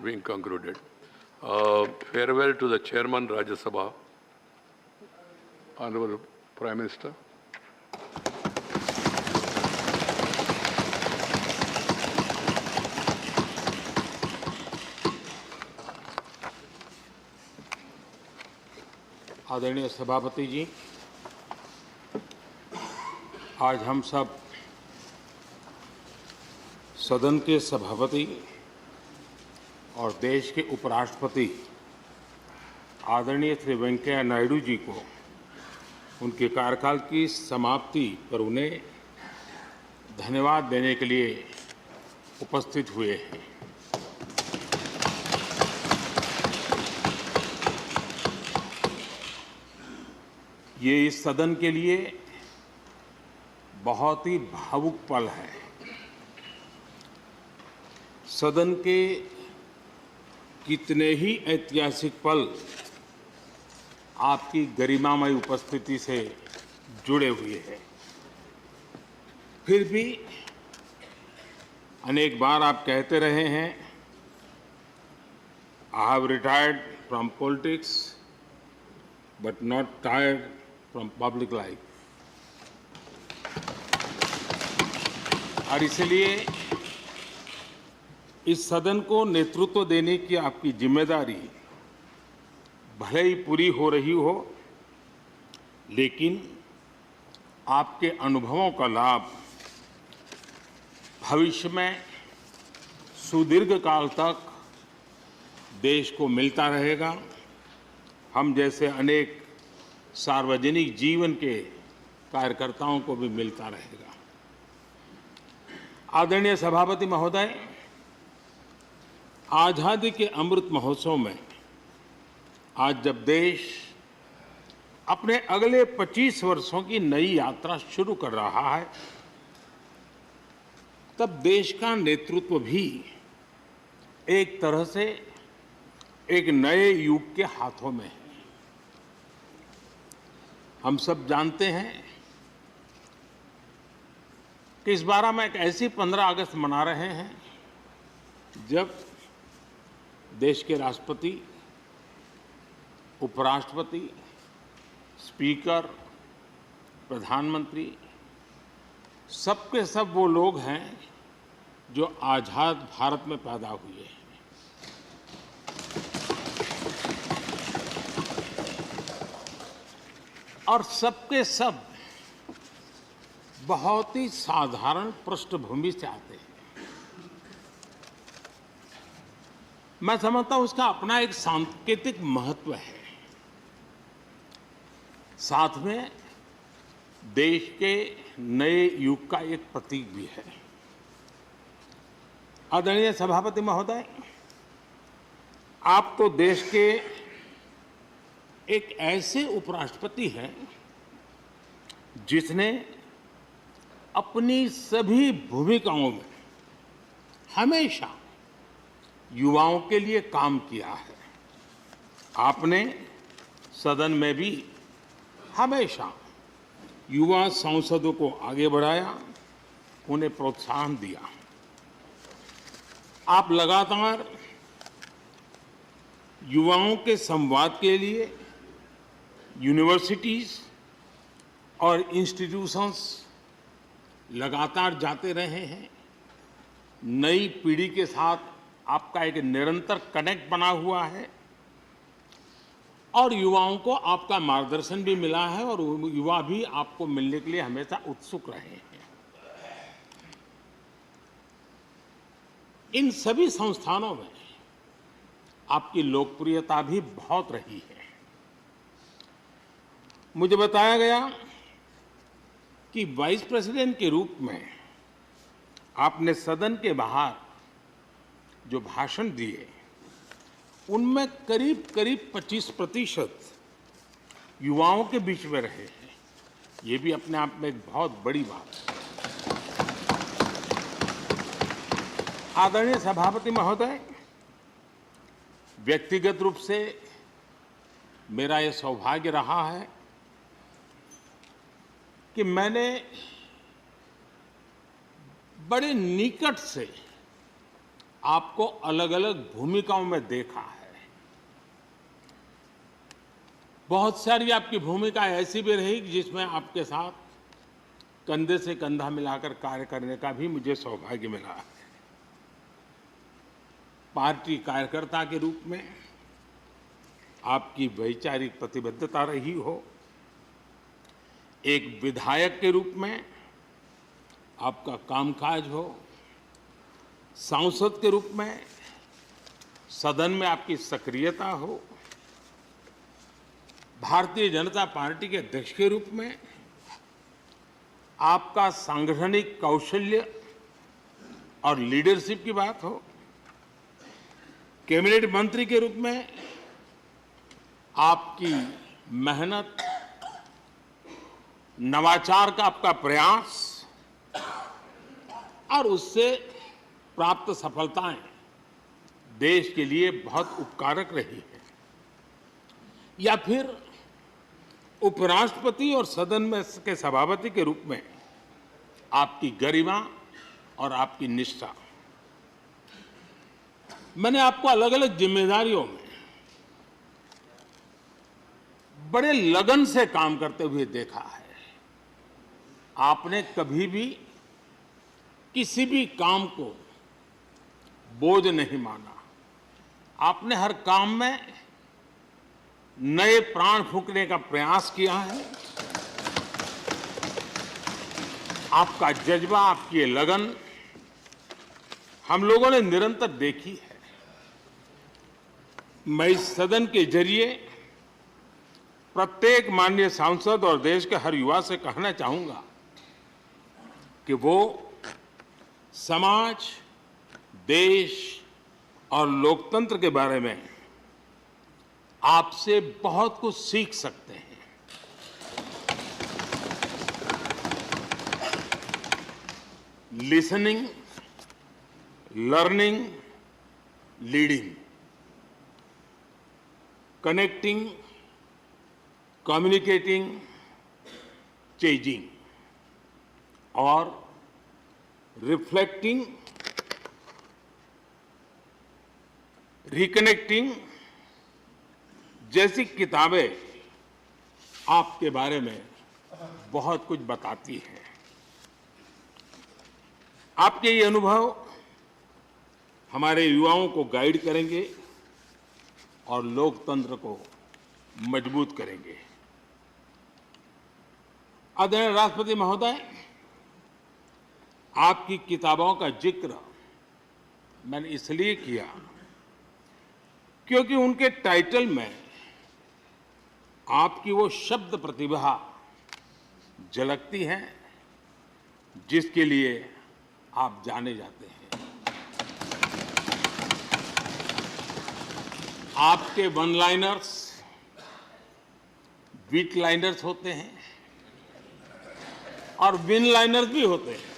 being concluded. Farewell to the Chairman Rajya Sabha, Honorable Prime Minister. आदरणीय सभापति जी, आज हम सब सदन के सभापति और देश के उपराष्ट्रपति आदरणीय श्री वेंकैया नायडू जी को उनके कार्यकाल की समाप्ति पर उन्हें धन्यवाद देने के लिए उपस्थित हुए हैं। ये इस सदन के लिए बहुत ही भावुक पल है। सदन के कितने ही ऐतिहासिक पल आपकी गरिमामय उपस्थिति से जुड़े हुए हैं। फिर भी अनेक बार आप कहते रहे हैं, I have retired from politics but not tired from public life. और इसलिए इस सदन को नेतृत्व देने की आपकी जिम्मेदारी भले ही पूरी हो रही हो, लेकिन आपके अनुभवों का लाभ भविष्य में सुदीर्घ काल तक देश को मिलता रहेगा। हम जैसे अनेक सार्वजनिक जीवन के कार्यकर्ताओं को भी मिलता रहेगा। आदरणीय सभापति महोदय, आज़ादी के अमृत महोत्सव में आज जब देश अपने अगले 25 वर्षों की नई यात्रा शुरू कर रहा है, तब देश का नेतृत्व भी एक तरह से एक नए युग के हाथों में है। हम सब जानते हैं कि इस बार हम एक ऐसी 15 अगस्त मना रहे हैं जब देश के राष्ट्रपति, उपराष्ट्रपति, स्पीकर, प्रधानमंत्री सबके सब वो लोग हैं जो आज़ाद भारत में पैदा हुए हैं। और सबके सब बहुत ही साधारण पृष्ठभूमि से आते हैं। मैं समझता हूं उसका अपना एक सांकेतिक महत्व है, साथ में देश के नए युग का एक प्रतीक भी है। आदरणीय सभापति महोदय, आप तो देश के एक ऐसे उपराष्ट्रपति हैं जिसने अपनी सभी भूमिकाओं में हमेशा युवाओं के लिए काम किया है। आपने सदन में भी हमेशा युवा सांसदों को आगे बढ़ाया, उन्हें प्रोत्साहन दिया। आप लगातार युवाओं के संवाद के लिए यूनिवर्सिटीज और इंस्टीट्यूशंस लगातार जाते रहे हैं। नई पीढ़ी के साथ आपका एक निरंतर कनेक्ट बना हुआ है और युवाओं को आपका मार्गदर्शन भी मिला है और युवा भी आपको मिलने के लिए हमेशा उत्सुक रहे हैं। इन सभी संस्थानों में आपकी लोकप्रियता भी बहुत रही है। मुझे बताया गया कि वाइस प्रेसिडेंट के रूप में आपने सदन के बाहर जो भाषण दिए, उनमें करीब करीब 25% युवाओं के बीच में रहे हैं। ये भी अपने आप में एक बहुत बड़ी बात है। आदरणीय सभापति महोदय, व्यक्तिगत रूप से मेरा यह सौभाग्य रहा है कि मैंने बड़े निकट से आपको अलग अलग भूमिकाओं में देखा है। बहुत सारी आपकी भूमिका ऐसी भी रही जिसमें आपके साथ कंधे से कंधा मिलाकर कार्य करने का भी मुझे सौभाग्य मिला है। पार्टी कार्यकर्ता के रूप में आपकी वैचारिक प्रतिबद्धता रही हो, एक विधायक के रूप में आपका कामकाज हो, सांसद के रूप में सदन में आपकी सक्रियता हो, भारतीय जनता पार्टी के अध्यक्ष के रूप में आपका सांगठनिक कौशल्य और लीडरशिप की बात हो, कैबिनेट मंत्री के रूप में आपकी मेहनत, नवाचार का आपका प्रयास और उससे प्राप्त सफलताएं देश के लिए बहुत उपकारक रही है, या फिर उपराष्ट्रपति और सदन में के सभापति के रूप में आपकी गरिमा और आपकी निष्ठा। मैंने आपको अलग अलग जिम्मेदारियों में बड़े लगन से काम करते हुए देखा है। आपने कभी भी किसी भी काम को बोझ नहीं माना। आपने हर काम में नए प्राण फूंकने का प्रयास किया है। आपका जज्बा, आपकी ये लगन हम लोगों ने निरंतर देखी है। मैं इस सदन के जरिए प्रत्येक माननीय सांसद और देश के हर युवा से कहना चाहूंगा कि वो समाज, देश और लोकतंत्र के बारे में आपसे बहुत कुछ सीख सकते हैं। Listening, learning, leading, connecting, communicating, changing और रिफ्लेक्टिंग, रिकनेक्टिंग जैसी किताबें आपके बारे में बहुत कुछ बताती हैं। आपके ये अनुभव हमारे युवाओं को गाइड करेंगे और लोकतंत्र को मजबूत करेंगे। आदरणीय राष्ट्रपति महोदय, आपकी किताबों का जिक्र मैंने इसलिए किया क्योंकि उनके टाइटल में आपकी वो शब्द प्रतिभा झलकती है जिसके लिए आप जाने जाते हैं। आपके वन लाइनर्स, बीट लाइनर्स होते हैं और विन लाइनर्स भी होते हैं।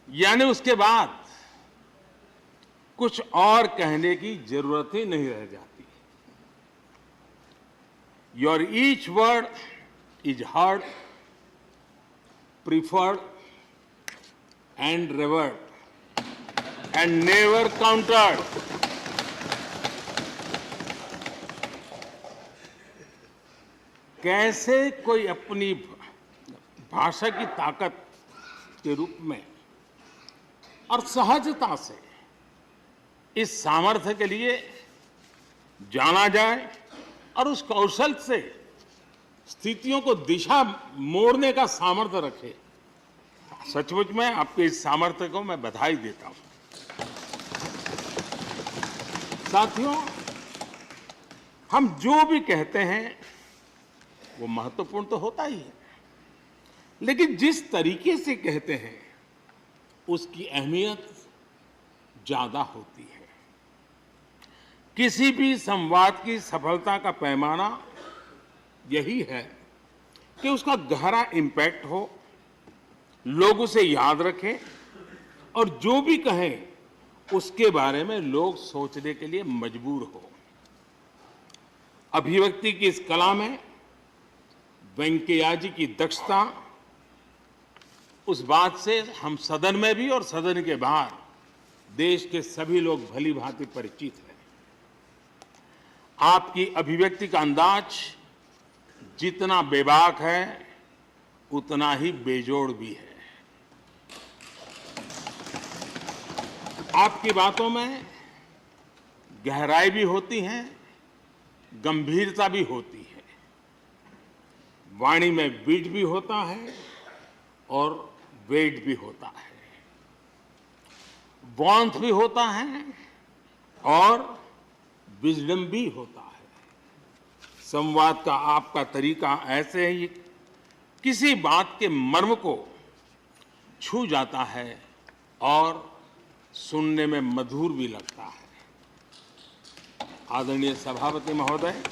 यानी उसके बाद कुछ और कहने की जरूरत ही नहीं रह जाती। Your each word is heard, preferred and revered and never countered. कैसे कोई अपनी भाषा की ताकत के रूप में और सहजता से इस सामर्थ्य के लिए जाना जाए और उस कौशल से स्थितियों को दिशा मोड़ने का सामर्थ्य रखे, सचमुच में आपके इस सामर्थ्य को मैं बधाई देता हूं। साथियों, हम जो भी कहते हैं वो महत्वपूर्ण तो होता ही है, लेकिन जिस तरीके से कहते हैं उसकी अहमियत ज्यादा होती है। किसी भी संवाद की सफलता का पैमाना यही है कि उसका गहरा इम्पैक्ट हो, लोग उसे याद रखें और जो भी कहें उसके बारे में लोग सोचने के लिए मजबूर हो। अभिव्यक्ति की इस कला में वेंकैया जी की दक्षता उस बात से हम सदन में भी और सदन के बाहर देश के सभी लोग भली भांति परिचित हैं। आपकी अभिव्यक्ति का अंदाज जितना बेबाक है उतना ही बेजोड़ भी है। आपकी बातों में गहराई भी होती है, गंभीरता भी होती है, वाणी में बीट भी होता है और वेट भी होता है, वार्मथ भी होता है और विजडम भी होता है। संवाद का आपका तरीका ऐसे ही किसी बात के मर्म को छू जाता है और सुनने में मधुर भी लगता है। आदरणीय सभापति महोदय,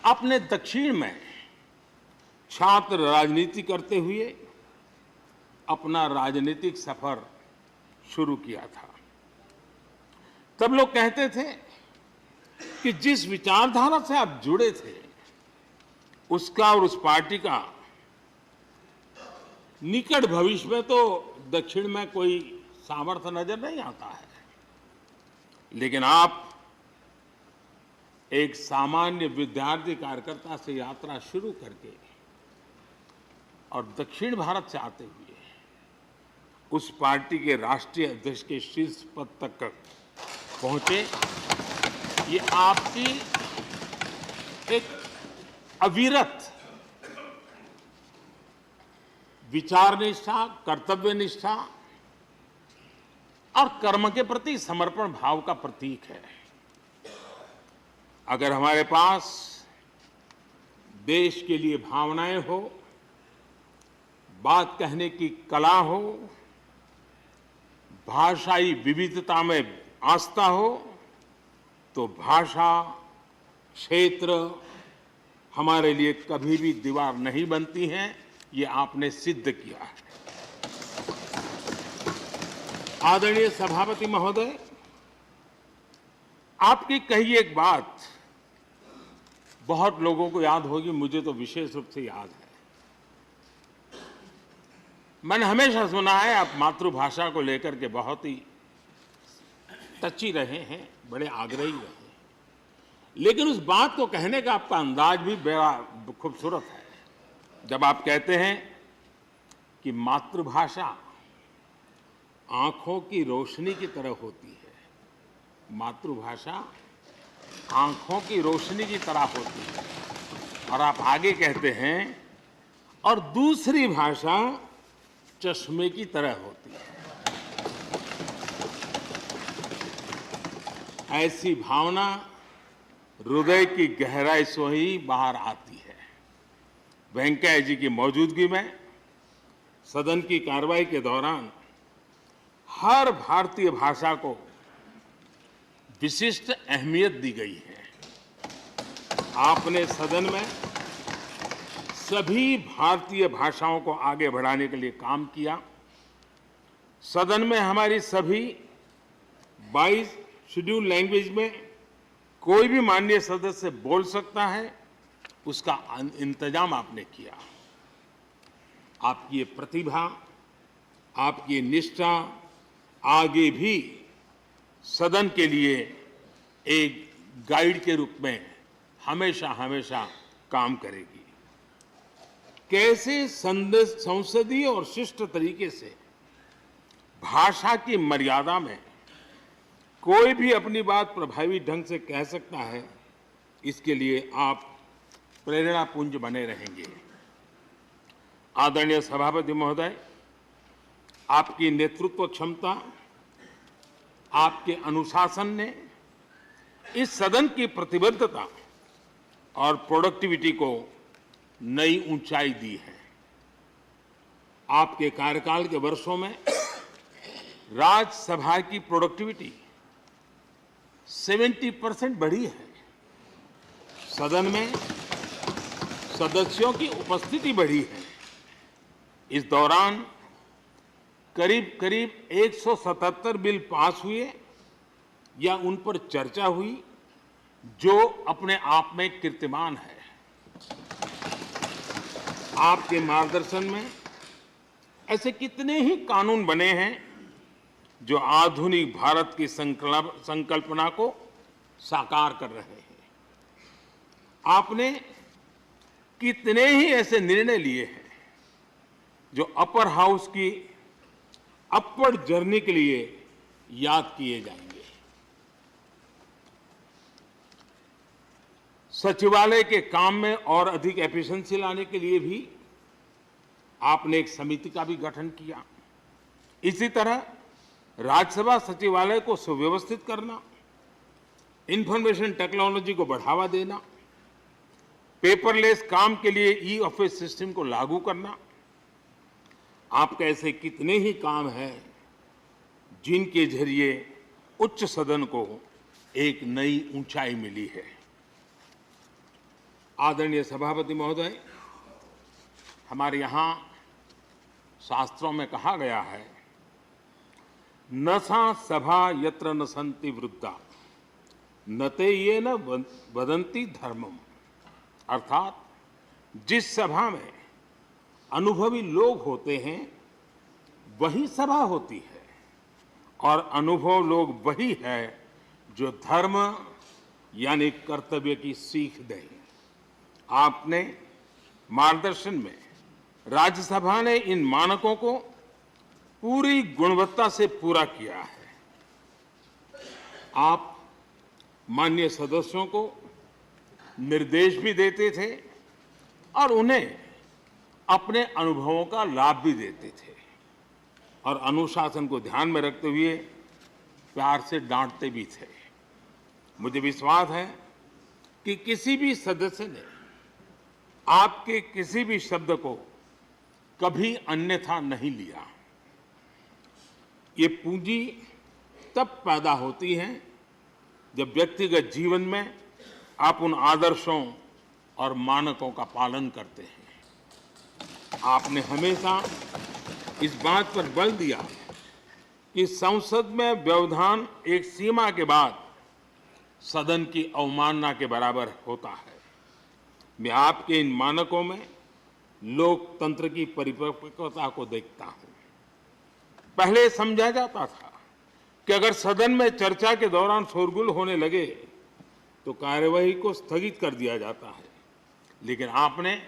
आपने दक्षिण में छात्र राजनीति करते हुए अपना राजनीतिक सफर शुरू किया था। तब लोग कहते थे कि जिस विचारधारा से आप जुड़े थे उसका और उस पार्टी का निकट भविष्य में तो दक्षिण में कोई सामर्थ्य नजर नहीं आता है, लेकिन आप एक सामान्य विद्यार्थी कार्यकर्ता से यात्रा शुरू करके और दक्षिण भारत से आते हुए उस पार्टी के राष्ट्रीय अध्यक्ष के शीर्ष पद तक पहुंचे। ये आपकी एक अविरत विचार निष्ठा, कर्तव्य निष्ठा और कर्म के प्रति समर्पण भाव का प्रतीक है। अगर हमारे पास देश के लिए भावनाएं हो, बात कहने की कला हो, भाषाई विविधता में आस्था हो, तो भाषा, क्षेत्र हमारे लिए कभी भी दीवार नहीं बनती हैं। ये आपने सिद्ध किया है। आदरणीय सभापति महोदय, आपकी कही एक बात बहुत लोगों को याद होगी, मुझे तो विशेष रूप से याद है। मैंने हमेशा सुना है आप मातृभाषा को लेकर के बहुत ही टची रहे हैं, बड़े आग्रही रहे हैं, लेकिन उस बात को कहने का आपका अंदाज भी बड़ा खूबसूरत है। जब आप कहते हैं कि मातृभाषा आंखों की रोशनी की तरह होती है, मातृभाषा आंखों की रोशनी की तरह होती है, और आप आगे कहते हैं और दूसरी भाषा चश्मे की तरह होती है। ऐसी भावना हृदय की गहराई से ही बाहर आती है। वेंकैया जी की मौजूदगी में सदन की कार्रवाई के दौरान हर भारतीय भाषा को विशिष्ट अहमियत दी गई है। आपने सदन में सभी भारतीय भाषाओं को आगे बढ़ाने के लिए काम किया। सदन में हमारी सभी 22 शेड्यूल लैंग्वेज में कोई भी माननीय सदस्य बोल सकता है, उसका इंतजाम आपने किया। आपकी ये प्रतिभा, आपकी ये निष्ठा आगे भी सदन के लिए एक गाइड के रूप में हमेशा हमेशा काम करेगी। कैसे संसदीय और शिष्ट तरीके से भाषा की मर्यादा में कोई भी अपनी बात प्रभावी ढंग से कह सकता है, इसके लिए आप प्रेरणापुंज बने रहेंगे। आदरणीय सभापति महोदय, आपकी नेतृत्व क्षमता, आपके अनुशासन ने इस सदन की प्रतिबद्धता और प्रोडक्टिविटी को नई ऊंचाई दी है। आपके कार्यकाल के वर्षों में राज्यसभा की प्रोडक्टिविटी 70% बढ़ी है। सदन में सदस्यों की उपस्थिति बढ़ी है। इस दौरान करीब करीब 177 बिल पास हुए या उन पर चर्चा हुई, जो अपने आप में कीर्तिमान है। आपके मार्गदर्शन में ऐसे कितने ही कानून बने हैं जो आधुनिक भारत की संकल्पना को साकार कर रहे हैं। आपने कितने ही ऐसे निर्णय लिए हैं जो अपर हाउस की अपवर्ड जर्नी के लिए याद किए जाएंगे। सचिवालय के काम में और अधिक एफिशिएंसी लाने के लिए भी आपने एक समिति का भी गठन किया। इसी तरह राज्यसभा सचिवालय को सुव्यवस्थित करना, इंफॉर्मेशन टेक्नोलॉजी को बढ़ावा देना, पेपरलेस काम के लिए ई ऑफिस सिस्टम को लागू करना, आपके ऐसे कितने ही काम हैं जिनके जरिए उच्च सदन को एक नई ऊंचाई मिली है। आदरणीय सभापति महोदय, हमारे यहाँ शास्त्रों में कहा गया है, न सा सभा यत्र न सन्ति वृद्धा न ते ये न वदन्ति धर्मम। अर्थात जिस सभा में अनुभवी लोग होते हैं वही सभा होती है, और अनुभव लोग वही है जो धर्म यानी कर्तव्य की सीख दें। आपने मार्गदर्शन में राज्यसभा ने इन मानकों को पूरी गुणवत्ता से पूरा किया है। आप माननीय सदस्यों को निर्देश भी देते थे और उन्हें अपने अनुभवों का लाभ भी देते थे, और अनुशासन को ध्यान में रखते हुए प्यार से डांटते भी थे। मुझे विश्वास है कि किसी भी सदस्य ने आपके किसी भी शब्द को कभी अन्यथा नहीं लिया। ये पूंजी तब पैदा होती है जब व्यक्तिगत जीवन में आप उन आदर्शों और मानकों का पालन करते हैं। आपने हमेशा इस बात पर बल दिया कि संसद में व्यवधान एक सीमा के बाद सदन की अवमानना के बराबर होता है। मैं आपके इन मानकों में लोकतंत्र की परिपक्वता को देखता हूं। पहले समझा जाता था कि अगर सदन में चर्चा के दौरान शोरगुल होने लगे तो कार्यवाही को स्थगित कर दिया जाता है, लेकिन आपने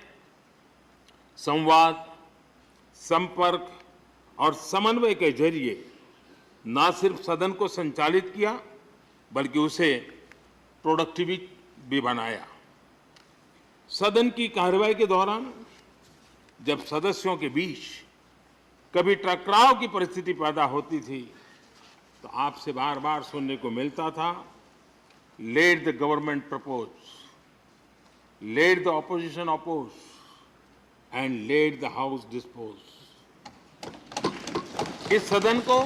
संवाद, संपर्क और समन्वय के जरिए न सिर्फ सदन को संचालित किया बल्कि उसे प्रोडक्टिव भी बनाया। सदन की कार्यवाही के दौरान जब सदस्यों के बीच कभी टकराव की परिस्थिति पैदा होती थी तो आपसे बार बार सुनने को मिलता था, let the government propose, let the opposition oppose and let the house dispose. इस सदन को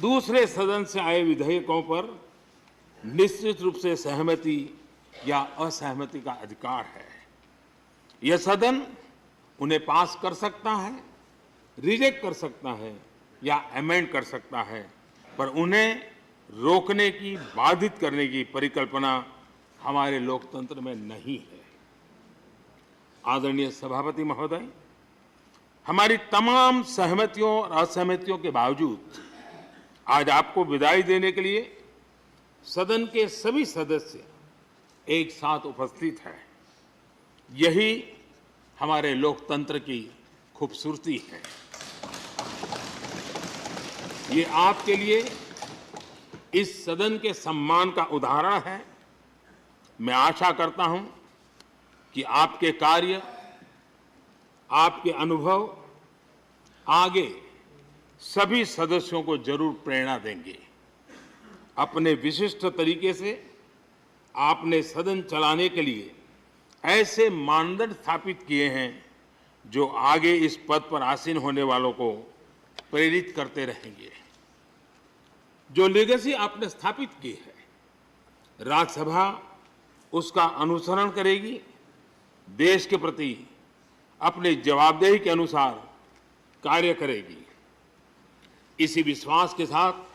दूसरे सदन से आए विधेयकों पर निश्चित रूप से सहमति या असहमति का अधिकार है। यह सदन उन्हें पास कर सकता है, रिजेक्ट कर सकता है या अमेंड कर सकता है, पर उन्हें रोकने की, बाधित करने की परिकल्पना हमारे लोकतंत्र में नहीं है। आदरणीय सभापति महोदय, हमारी तमाम सहमतियों और असहमतियों के बावजूद आज आपको विदाई देने के लिए सदन के सभी सदस्य एक साथ उपस्थित हैं। यही हमारे लोकतंत्र की खूबसूरती है। ये आपके लिए इस सदन के सम्मान का उदाहरण है। मैं आशा करता हूं कि आपके कार्य, आपके अनुभव आगे सभी सदस्यों को जरूर प्रेरणा देंगे। अपने विशिष्ट तरीके से आपने सदन चलाने के लिए ऐसे मानदंड स्थापित किए हैं जो आगे इस पद पर आसीन होने वालों को प्रेरित करते रहेंगे। जो लेगेसी आपने स्थापित की है, राज्यसभा उसका अनुसरण करेगी, देश के प्रति अपनी जवाबदेही के अनुसार कार्य करेगी। इसी विश्वास के साथ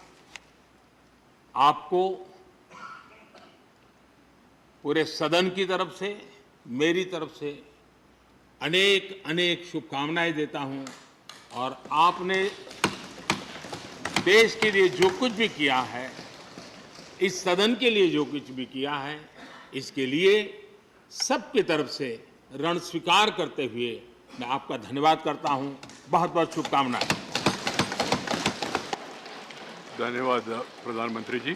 आपको पूरे सदन की तरफ से, मेरी तरफ से अनेक अनेक शुभकामनाएं देता हूं और आपने देश के लिए जो कुछ भी किया है, इस सदन के लिए जो कुछ भी किया है, इसके लिए सबकी तरफ से ऋण स्वीकार करते हुए मैं आपका धन्यवाद करता हूं। बहुत बहुत शुभकामनाएं। धन्यवाद प्रधानमंत्री जी।